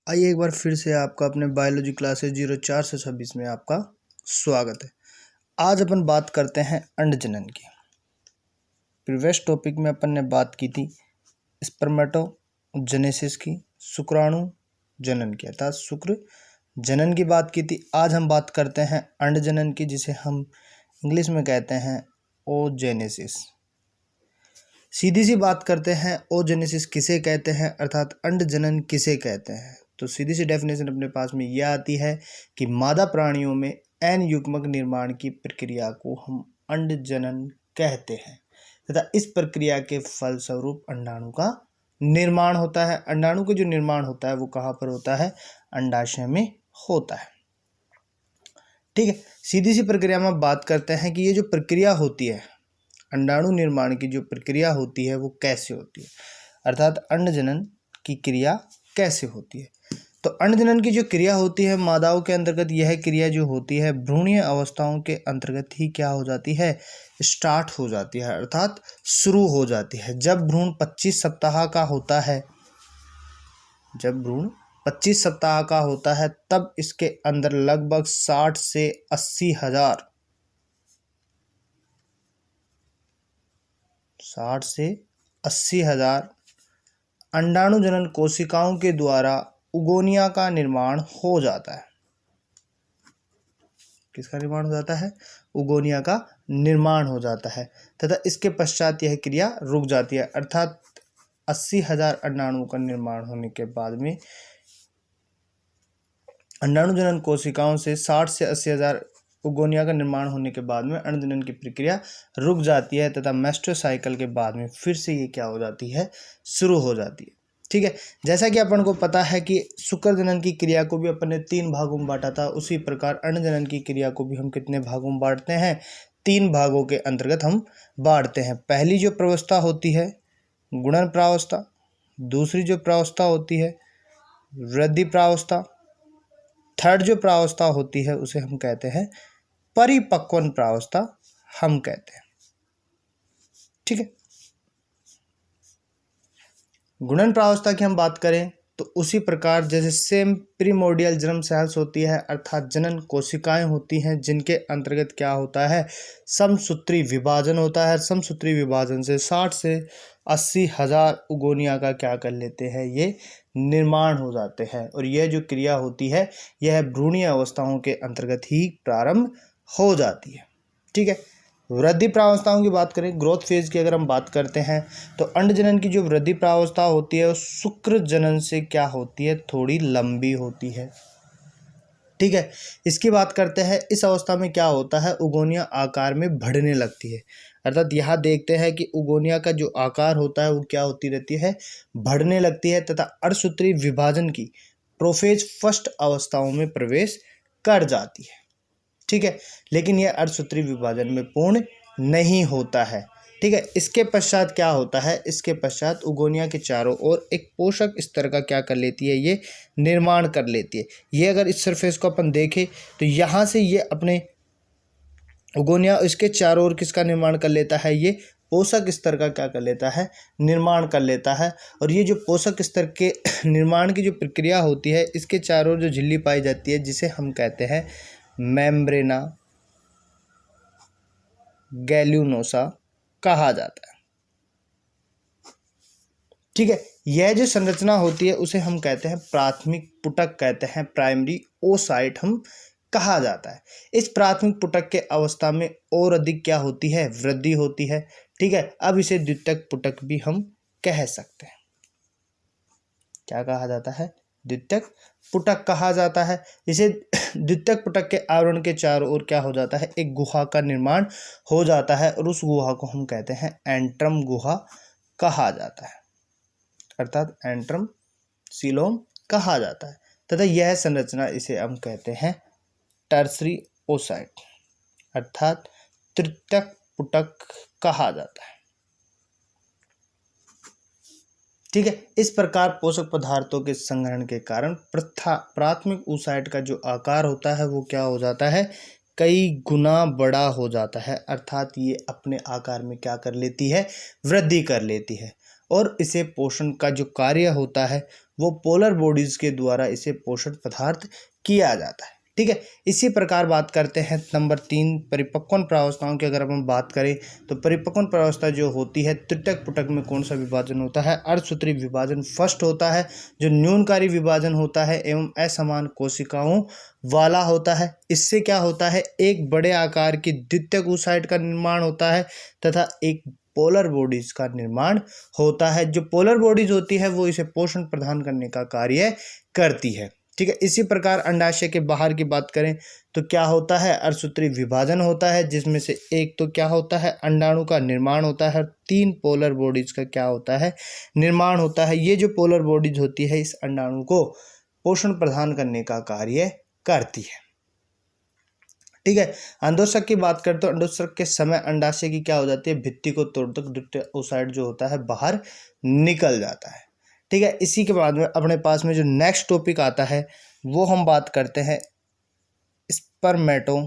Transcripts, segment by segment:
आइए एक बार फिर से आपका अपने बायोलॉजी क्लासेस 04 से 26 में आपका स्वागत है। आज अपन बात करते हैं अंडजनन की। प्रीवियस टॉपिक में अपन ने बात की थी स्पर्मेटोजेनेसिस की, शुक्राणु जनन की, अर्थात शुक्र जनन की बात की थी। आज हम बात करते हैं अंडजनन की, जिसे हम इंग्लिश में कहते हैं ओजेनेसिस। सीधी सी बात करते हैं, ओजेनेसिस किसे कहते हैं, अर्थात अंडजनन किसे कहते हैं। तो सीधी सी डेफिनेशन अपने पास में यह आती है कि मादा प्राणियों में एन युग्मक निर्माण की प्रक्रिया को हम अंडजनन कहते हैं तथा इस प्रक्रिया के फलस्वरूप अंडाणु का निर्माण होता है। अंडाणु का जो निर्माण होता है वो कहाँ पर होता है? अंडाशय में होता है। ठीक है, सीधी सी प्रक्रिया में बात करते हैं कि ये जो प्रक्रिया होती है, अंडाणु निर्माण की जो प्रक्रिया होती है वो कैसे होती है, अर्थात अंडजनन की क्रिया कैसे होती है। तो अंडजनन की जो क्रिया होती है मादाओं के अंतर्गत, यह क्रिया जो होती है भ्रूणीय अवस्थाओं के अंतर्गत ही क्या हो जाती है? स्टार्ट हो जाती है, अर्थात शुरू हो जाती है। जब भ्रूण 25 सप्ताह का होता है, जब भ्रूण 25 सप्ताह का होता है तब इसके अंदर लगभग 60 से 80 हजार 60 से 80 हजार अंडाणुजनन कोशिकाओं के द्वारा उगोनिया का निर्माण हो जाता है। किसका निर्माण हो जाता है? उगोनिया का निर्माण हो जाता है तथा इसके पश्चात यह क्रिया रुक जाती है, अर्थात 80,000 अंडाणुओं का निर्माण होने के बाद में अंडाणुजनन कोशिकाओं से 60 से 80,000 उगोनिया का निर्माण होने के बाद में अंडजनन की प्रक्रिया रुक जाती है तथा मेस्टोसाइकिल के बाद में फिर से ये क्या हो जाती है? शुरू हो जाती है। ठीक है, जैसा कि अपन को पता है कि शुक्र जनन की क्रिया को भी अपन ने 3 भागों में बांटा था, उसी प्रकार अंडजनन की क्रिया को भी हम कितने भागों में बांटते हैं? 3 भागों के अंतर्गत हम बांटते हैं। पहली जो प्रावस्था होती है गुणन प्रावस्था, दूसरी जो प्रावस्था होती है वृद्धि प्रावस्था, थर्ड जो प्रावस्था होती है उसे हम कहते हैं परिपक्वन प्रावस्था हम कहते हैं। ठीक है, गुणन प्रावस्था की हम बात करें तो उसी प्रकार जैसे सेम प्रीमोर्डियल जर्म सेल्स होती है, अर्थात जनन कोशिकाएं होती हैं जिनके अंतर्गत क्या होता है? समसूत्री विभाजन होता है। समसूत्री विभाजन से 60 से 80 हजार उगोनिया का क्या कर लेते हैं? ये निर्माण हो जाते हैं और यह जो क्रिया होती है यह भ्रूणीय अवस्थाओं के अंतर्गत ही प्रारंभ हो जाती है। ठीक है, वृद्धि प्रावस्थाओं की बात करें, ग्रोथ फेज की अगर हम बात करते हैं तो अंडजनन की जो वृद्धि प्रावस्था होती है वो शुक्र जनन से क्या होती है? थोड़ी लंबी होती है। ठीक है, इसकी बात करते हैं। इस अवस्था में क्या होता है? उगोनिया आकार में बढ़ने लगती है, अर्थात यहाँ देखते हैं कि उगोनिया का जो आकार होता है वो क्या होती रहती है? बढ़ने लगती है तथा अर्धसूत्री विभाजन की प्रोफेज फर्स्ट अवस्थाओं में प्रवेश कर जाती है। ठीक है, लेकिन यह अर्धसूत्री विभाजन में पूर्ण नहीं होता है। ठीक है, इसके पश्चात क्या होता है? इसके पश्चात उगोनिया के चारों ओर एक पोषक स्तर का क्या कर लेती है? ये निर्माण कर लेती है। ये अगर इस सरफेस को अपन देखें तो यहाँ से ये अपने उगोनिया इसके चारों ओर किसका निर्माण कर लेता है? ये पोषक स्तर का क्या कर लेता है? निर्माण कर लेता है। और ये जो पोषक स्तर के निर्माण की जो प्रक्रिया होती है इसके चारों ओर जो झिल्ली पाई जाती है जिसे हम कहते हैं मेम्ब्रेना गैल्यूनोसा कहा जाता है। ठीक है, यह जो संरचना होती है उसे हम कहते हैं प्राथमिक पुटक कहते हैं, प्राइमरी ओसाइट हम कहा जाता है। इस प्राथमिक पुटक के अवस्था में और अधिक क्या होती है? वृद्धि होती है। ठीक है, अब इसे द्वितीयक पुटक भी हम कह सकते हैं। क्या कहा जाता है? द्वितीयक पुटक कहा जाता है। इसे द्वितीयक पुटक के आवरण के चारों ओर क्या हो जाता है? एक गुहा का निर्माण हो जाता है और उस गुहा को हम कहते हैं एंट्रम गुहा कहा जाता है, अर्थात एंट्रम सीलोम कहा जाता है तथा यह संरचना इसे हम कहते हैं टर्सरी ओसाइट, अर्थात तृतीयक पुटक कहा जाता है। ठीक है, इस प्रकार पोषक पदार्थों के संग्रहण के कारण प्राथमिक oocyte का जो आकार होता है वो क्या हो जाता है? कई गुना बड़ा हो जाता है, अर्थात ये अपने आकार में क्या कर लेती है? वृद्धि कर लेती है और इसे पोषण का जो कार्य होता है वो पोलर बॉडीज़ के द्वारा इसे पोषण पदार्थ किया जाता है। ठीक है, इसी प्रकार बात करते हैं नंबर 3 परिपक्वन प्रावस्थाओं की। अगर हम बात करें तो परिपक्वन प्रावस्था जो होती है त्रिटक पुटक में कौन सा विभाजन होता है? अर्धसूत्री विभाजन फर्स्ट होता है, जो न्यूनकारी विभाजन होता है एवं असमान कोशिकाओं वाला होता है। इससे क्या होता है, एक बड़े आकार की द्वितीयक oocyte का निर्माण होता है तथा एक पोलर बॉडीज का निर्माण होता है। जो पोलर बॉडीज होती है वो इसे पोषण प्रदान करने का कार्य करती है। ठीक है, इसी प्रकार अंडाशय के बाहर की बात करें तो क्या होता है? अर्धसूत्री विभाजन होता है, जिसमें से एक तो क्या होता है, अंडाणु का निर्माण होता है, 3 पोलर बॉडीज का क्या होता है, निर्माण होता है। ये जो पोलर बॉडीज होती है इस अंडाणु को पोषण प्रदान करने का कार्य करती है। ठीक है, अंडोत्सर्ग की बात करते तो अंडोत्सर्ग के समय अंडाशय की क्या हो जाती है, भित्ति को तोड़कर द्वितीय oocyte जो होता है बाहर निकल जाता है। ठीक है, इसी के बाद में अपने पास में जो नेक्स्ट टॉपिक आता है वो हम बात करते हैं स्पर्मेटोजेनेसिस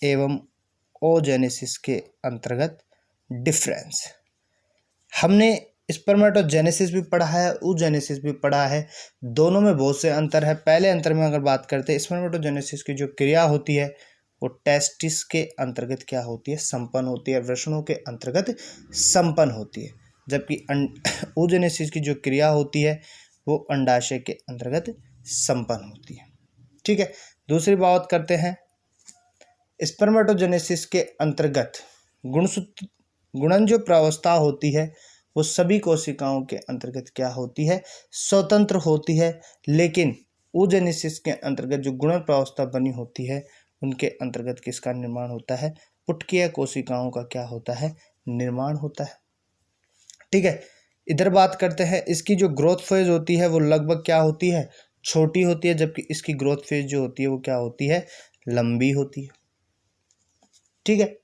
एवं ओजेनेसिस के अंतर्गत डिफरेंस। हमने स्पर्मेटोजेनेसिस भी पढ़ा है, ooजेनेसिस भी पढ़ा है, दोनों में बहुत से अंतर है। पहले अंतर में अगर बात करते हैं, स्पर्मेटोजेनेसिस की जो क्रिया होती है वो टेस्टिस के अंतर्गत क्या होती है, संपन्न होती है, वृषणों के अंतर्गत संपन्न होती है। जबकि ooजेनेसिस की जो क्रिया होती है वो अंडाशय के अंतर्गत संपन्न होती है। ठीक है, दूसरी बात करते हैं स्पर्मेटोजेनेसिस के अंतर्गत गुणन जो प्रावस्था होती है वो सभी कोशिकाओं के अंतर्गत क्या होती है, स्वतंत्र होती है। लेकिन ooजेनेसिस के अंतर्गत जो गुणन प्रावस्था बनी होती है उनके अंतर्गत किसका निर्माण होता है, पुटकीय कोशिकाओं का क्या होता है, निर्माण होता है। ठीक है, इधर बात करते हैं इसकी जो ग्रोथ फेज होती है वो लगभग क्या होती है, छोटी होती है, जबकि इसकी ग्रोथ फेज जो होती है वो क्या होती है, लंबी होती है। ठीक है,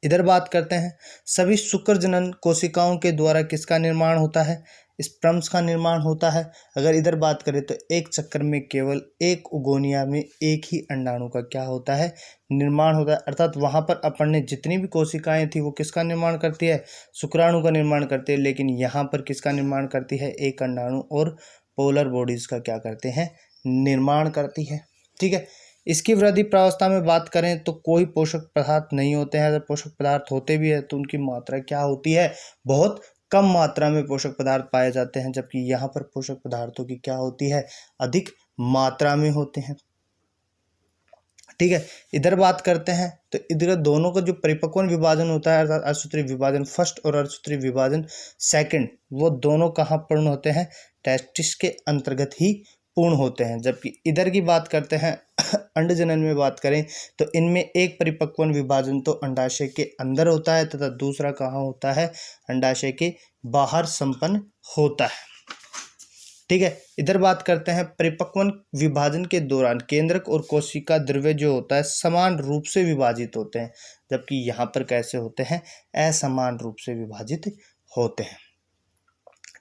इधर बात करते हैं सभी शुक्रजनन कोशिकाओं के द्वारा किसका निर्माण होता है, स्पर्म्स का निर्माण होता है। अगर इधर बात करें तो एक चक्कर में केवल एक उगोनिया में एक ही अंडाणु का क्या होता है, निर्माण होता है। अर्थात वहाँ पर अपन ने जितनी भी कोशिकाएं थी वो किसका निर्माण करती है, शुक्राणु का निर्माण करती है। लेकिन यहाँ पर किसका निर्माण करती है, एक अंडाणु और पोलर बॉडीज का क्या करते हैं, निर्माण करती है। ठीक है, इसकी वृद्धि प्रावस्था में बात करें तो कोई पोषक पदार्थ नहीं होते हैं। अगर पोषक पदार्थ होते भी है तो उनकी मात्रा क्या होती है, बहुत कम मात्रा में पोषक पदार्थ पाए जाते हैं। जबकि यहाँ पर पोषक पदार्थों की क्या होती है, अधिक मात्रा में होते हैं। ठीक है, इधर बात करते हैं तो इधर दोनों का जो परिपक्वन विभाजन होता है अर्थात अर्धसूत्री विभाजन फर्स्ट और अर्धसूत्री विभाजन सेकंड, वो दोनों कहाँ पूर्ण होते हैं, टेस्टिस के अंतर्गत ही पूर्ण होते हैं। जबकि इधर की बात करते हैं अंडजनन में बात करें तो इनमें एक परिपक्वन विभाजन तो अंडाशय के अंदर होता है तथा दूसरा कहाँ होता है, अंडाशय के बाहर संपन्न होता है। ठीक है, इधर बात करते हैं परिपक्वन विभाजन के दौरान केंद्रक और कोशिका द्रव्य जो होता है समान रूप से विभाजित होते हैं। जबकि यहाँ पर कैसे होते हैं, असमान रूप से विभाजित होते हैं।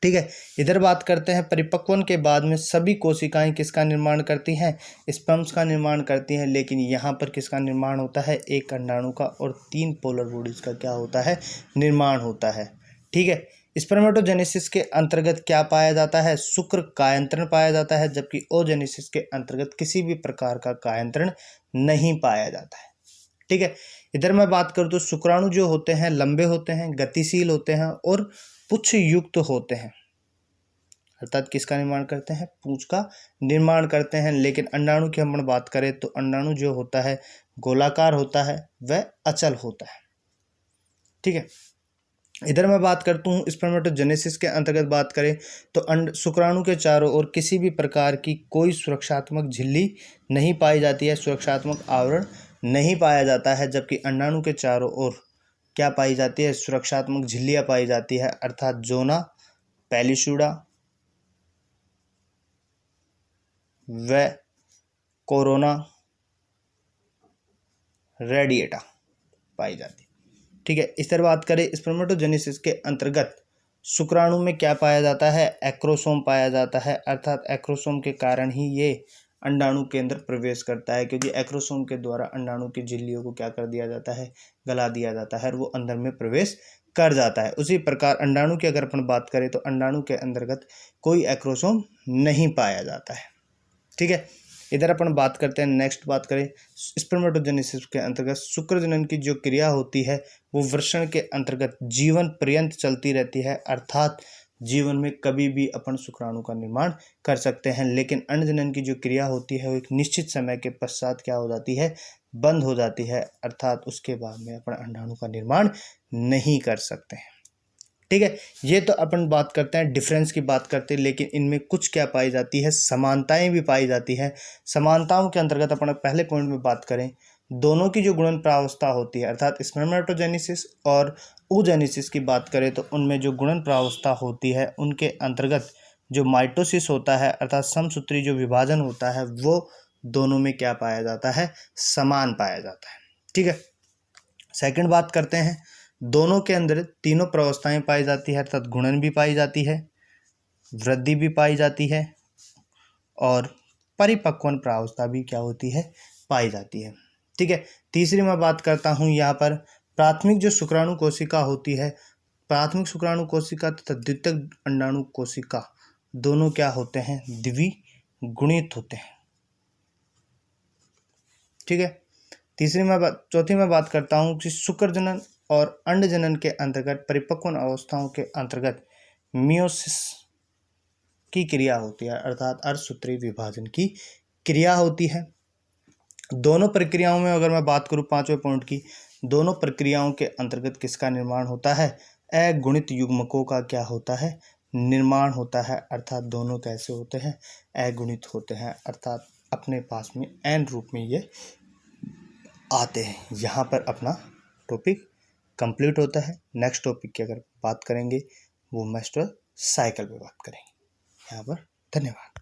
ठीक है, इधर बात करते हैं परिपक्वन के बाद में सभी कोशिकाएं किसका निर्माण करती हैं, स्पर्म्स का निर्माण करती हैं। लेकिन यहाँ पर किसका निर्माण होता है, एक अंडाणु का और 3 पोलर बॉडीज का क्या होता है, निर्माण होता है। ठीक है, स्पर्मेटोजेनेसिस के अंतर्गत क्या पाया जाता है, शुक्र कायंत्रण पाया जाता है। जबकि ओजेनेसिस के अंतर्गत किसी भी प्रकार का कायंत्रण नहीं पाया जाता है। ठीक है, इधर मैं बात करूँ तो शुक्राणु जो होते हैं लंबे होते हैं, गतिशील होते हैं और पुच्छ युक्त होते हैं। अर्थात किसका निर्माण करते हैं, पूंछ का निर्माण करते हैं। लेकिन अंडाणु की हम बात करें तो अंडाणु जो होता है गोलाकार होता है, वह अचल होता है। ठीक है, इधर मैं बात करता हूँ स्पर्मेटोजेनेसिस के अंतर्गत बात करें तो शुक्राणु के चारों ओर किसी भी प्रकार की कोई सुरक्षात्मक झिल्ली नहीं पाई जाती है, सुरक्षात्मक आवरण नहीं पाया जाता है। जबकि अंडाणु के चारों ओर क्या पाई जाती है, सुरक्षात्मक झिल्लियाँ पाई जाती है। अर्थात जोना, पैलिशुडा व कोरोना रेडिएटा पाई जाती है। ठीक है, इस तरह बात करें स्पर्मेटोजेनेसिस के अंतर्गत शुक्राणु में क्या पाया जाता है, एक्रोसोम पाया जाता है। अर्थात एक्रोसोम के कारण ही ये अंडाणु के अंदर प्रवेश करता है, क्योंकि एक्रोसोम के द्वारा अंडाणु की झिल्लियों को क्या कर दिया जाता है, गला दिया जाता है और वो अंदर में प्रवेश कर जाता है। उसी प्रकार अंडाणु की अगर अपन बात करें तो अंडाणु के अंतर्गत कोई एक्रोसोम नहीं पाया जाता है। ठीक है, इधर अपन बात करते हैं, नेक्स्ट बात करें स्पर्मेटोजेनेसिस के अंतर्गत शुक्र जनन की जो क्रिया होती है वो वृषण के अंतर्गत जीवन पर्यंत चलती रहती है, अर्थात जीवन में कभी भी अपन शुक्राणु का निर्माण कर सकते हैं। लेकिन अंड जनन की जो क्रिया होती है वो एक निश्चित समय के पश्चात क्या हो जाती है, बंद हो जाती है, अर्थात उसके बाद में अपन अंडाणु का निर्माण नहीं कर सकते हैं। ठीक है, ये तो अपन बात करते हैं, डिफरेंस की बात करते हैं, लेकिन इनमें कुछ क्या पाई जाती है, समानताएं भी पाई जाती है। समानताओं के अंतर्गत अपन पहले पॉइंट में बात करें, दोनों की जो गुणन प्रावस्था होती है अर्थात स्पर्मेटोजेनेसिस और ooजेनेसिस की बात करें तो उनमें जो गुणन प्रावस्था होती है उनके अंतर्गत जो माइटोसिस होता है अर्थात समसूत्री जो विभाजन होता है वो दोनों में क्या पाया जाता है, समान पाया जाता है। ठीक है, सेकंड बात करते हैं, दोनों के अंदर तीनों प्रावस्थाएं पाई जाती है, अर्थात गुणन भी पाई जाती है, वृद्धि भी पाई जाती है और परिपक्वन प्रावस्था भी क्या होती है, पाई जाती है। ठीक है, तीसरी मैं बात करता हूँ यहाँ पर प्राथमिक जो शुक्राणु कोशिका होती है, प्राथमिक शुक्राणु कोशिका तथा द्वितीयक अंडाणु कोशिका दोनों क्या होते हैं, द्विगुणित होते हैं। ठीक है, चौथी मैं बात करता हूँ कि शुक्र जनन और अंड जनन के अंतर्गत परिपक्वन अवस्थाओं के अंतर्गत मियोसिस की क्रिया होती है, अर्थात अर्धसूत्री विभाजन की क्रिया होती है। दोनों प्रक्रियाओं में अगर मैं बात करूं पांचवें पॉइंट की, दोनों प्रक्रियाओं के अंतर्गत किसका निर्माण होता है, अगुणित युग्मकों का क्या होता है, निर्माण होता है, अर्थात दोनों कैसे होते हैं, अगुणित होते हैं, अर्थात अपने पास में एन रूप में ये आते हैं। यहाँ पर अपना टॉपिक कंप्लीट होता है। नेक्स्ट टॉपिक की अगर बात करेंगे वो मेंस्ट्रुअल साइकिल पे बात करेंगे। यहाँ पर धन्यवाद।